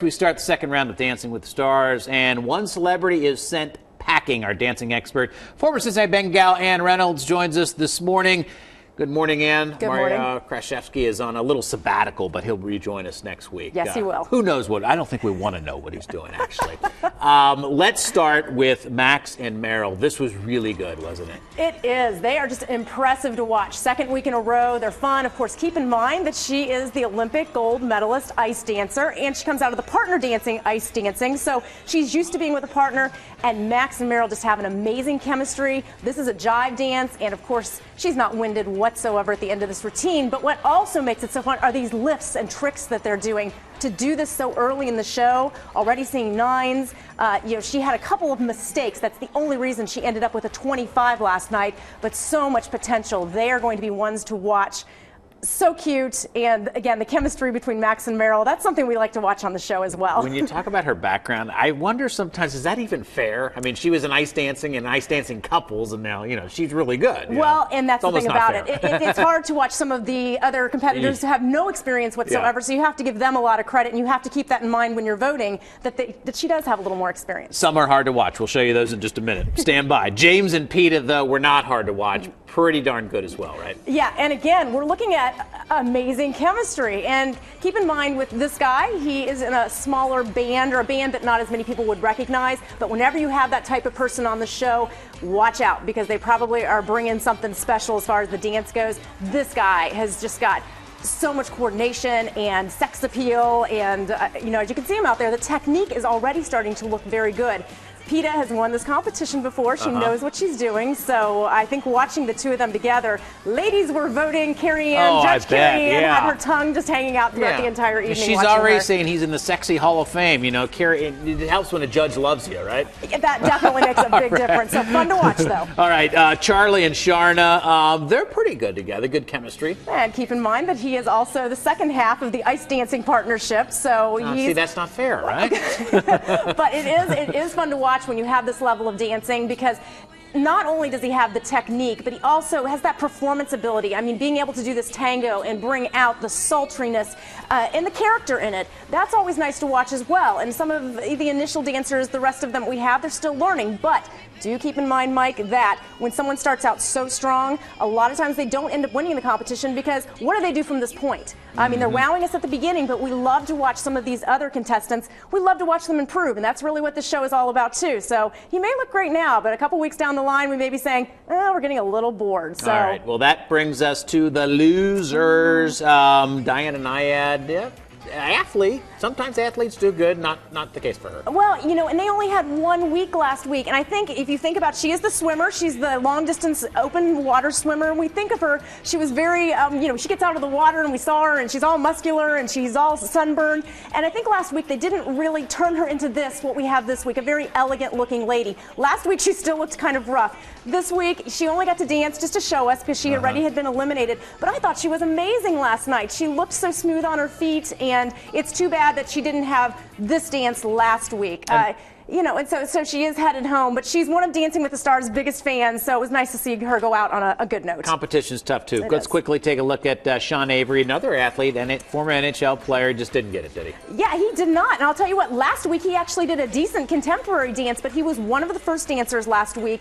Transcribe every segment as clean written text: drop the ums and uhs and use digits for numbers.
We start the second round of Dancing with the Stars, and one celebrity is sent packing. Our dancing expert, former Cincinnati Bengal Ann Reynolds, joins us this morning. Good morning, Ann. Good morning. Mario Krashevsky is on a little sabbatical, but he'll rejoin us next week. Yes, he will. Who knows what? I don't think we want to know what he's doing, actually. Let's start with Max and Meryl. This was really good, wasn't it? It is. They are just impressive to watch. Second week in a row. They're fun. Of course, keep in mind that she is the Olympic gold medalist ice dancer, and she comes out of the partner dancing, ice dancing. So she's used to being with a partner, and Max and Meryl just have an amazing chemistry. This is a jive dance, and of course, she's not winded whatsoever at the end of this routine. But what also makes it so fun are these lifts and tricks that they're doing to do this so early in the show. Already seeing nines. She had a couple of mistakes. That's the only reason she ended up with a 25 last night, but so much potential. They are going to be ones to watch. So cute, and again, the chemistry between Max and Meryl, that's something we like to watch on the show as well. When you talk about her background, I wonder sometimes, is that even fair? I mean, she was in ice dancing and ice dancing couples, and now, she's really good. Well, and that's the thing about it. It's hard to watch some of the other competitors who have no experience whatsoever, so you have to give them a lot of credit, and you have to keep that in mind when you're voting, that she does have a little more experience. Some are hard to watch. We'll show you those in just a minute. Stand by. James and Peeta, though, were not hard to watch. Pretty darn good as well, right? Yeah, and again, we're looking at amazing chemistry. And keep in mind with this guy, he is in a smaller band, or a band that not as many people would recognize. But whenever you have that type of person on the show, watch out, because they probably are bringing something special as far as the dance goes. This guy has just got so much coordination and sex appeal, and as you can see him out there, the technique is already starting to look very good. Peeta has won this competition before. She knows what she's doing. So I think watching the two of them together, ladies were voting Carrie Ann. Judge Carrie Ann had her tongue just hanging out throughout the entire evening. She's already saying he's in the sexy Hall of Fame. Carrie, it helps when a judge loves you, right? That definitely makes a big difference. So fun to watch, though. All right, Charlie and Sharna, they're pretty good together. Good chemistry. And keep in mind that he is also the second half of the ice dancing partnership. So see, that's not fair, right? But it is fun to watch when you have this level of dancing, because not only does he have the technique, but he also has that performance ability. I mean, being able to do this tango and bring out the sultriness and the character in it, that's always nice to watch as well. And some of the initial dancers, the rest of them we have, they're still learning. But do keep in mind, Mike, that when someone starts out so strong, a lot of times they don't end up winning the competition, because what do they do from this point? I mean, they're wowing us at the beginning, but we love to watch some of these other contestants. We love to watch them improve, and that's really what this show is all about, too. So he may look great now, but a couple weeks down the line, we may be saying, we're getting a little bored. So. All right, well, that brings us to the losers. HomeDiane Nyad, athlete. Sometimes athletes do good, not the case for her. Well, and they only had 1 week last week, and I think if you think about, she is the swimmer, she's the long distance open water swimmer, and we think of her, she was very, she gets out of the water and we saw her and she's all muscular and she's all sunburned, and I think last week they didn't really turn her into what we have this week, a very elegant looking lady. Last week she still looked kind of rough. This week she only got to dance just to show us, because she already had been eliminated, but I thought she was amazing last night. She looked so smooth on her feet, and it's too bad that she didn't have this dance last week. And so she is headed home, but she's one of Dancing with the Stars' biggest fans, so it was nice to see her go out on a good note. Competition's tough, too. Let's quickly take a look at Sean Avery, another athlete and former NHL player. Just didn't get it, did he? Yeah, he did not. And I'll tell you what, last week he actually did a decent contemporary dance, but he was one of the first dancers last week.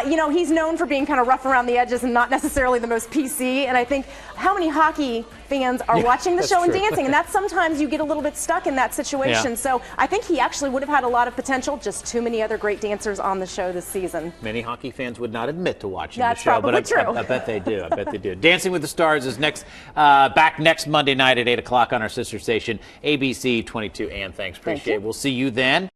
He's known for being kind of rough around the edges and not necessarily the most PC, and I think how many hockey fans are watching the show and dancing, and that's sometimes you get a little bit stuck in that situation. Yeah. So I think he actually would have had a lot of potential. Just too many other great dancers on the show this season. Many hockey fans would not admit to watching the show, but I bet they do. I bet they do. Dancing with the Stars is back next Monday night at 8 o'clock on our sister station, ABC 22. Ann, thanks. Appreciate it. We'll see you then.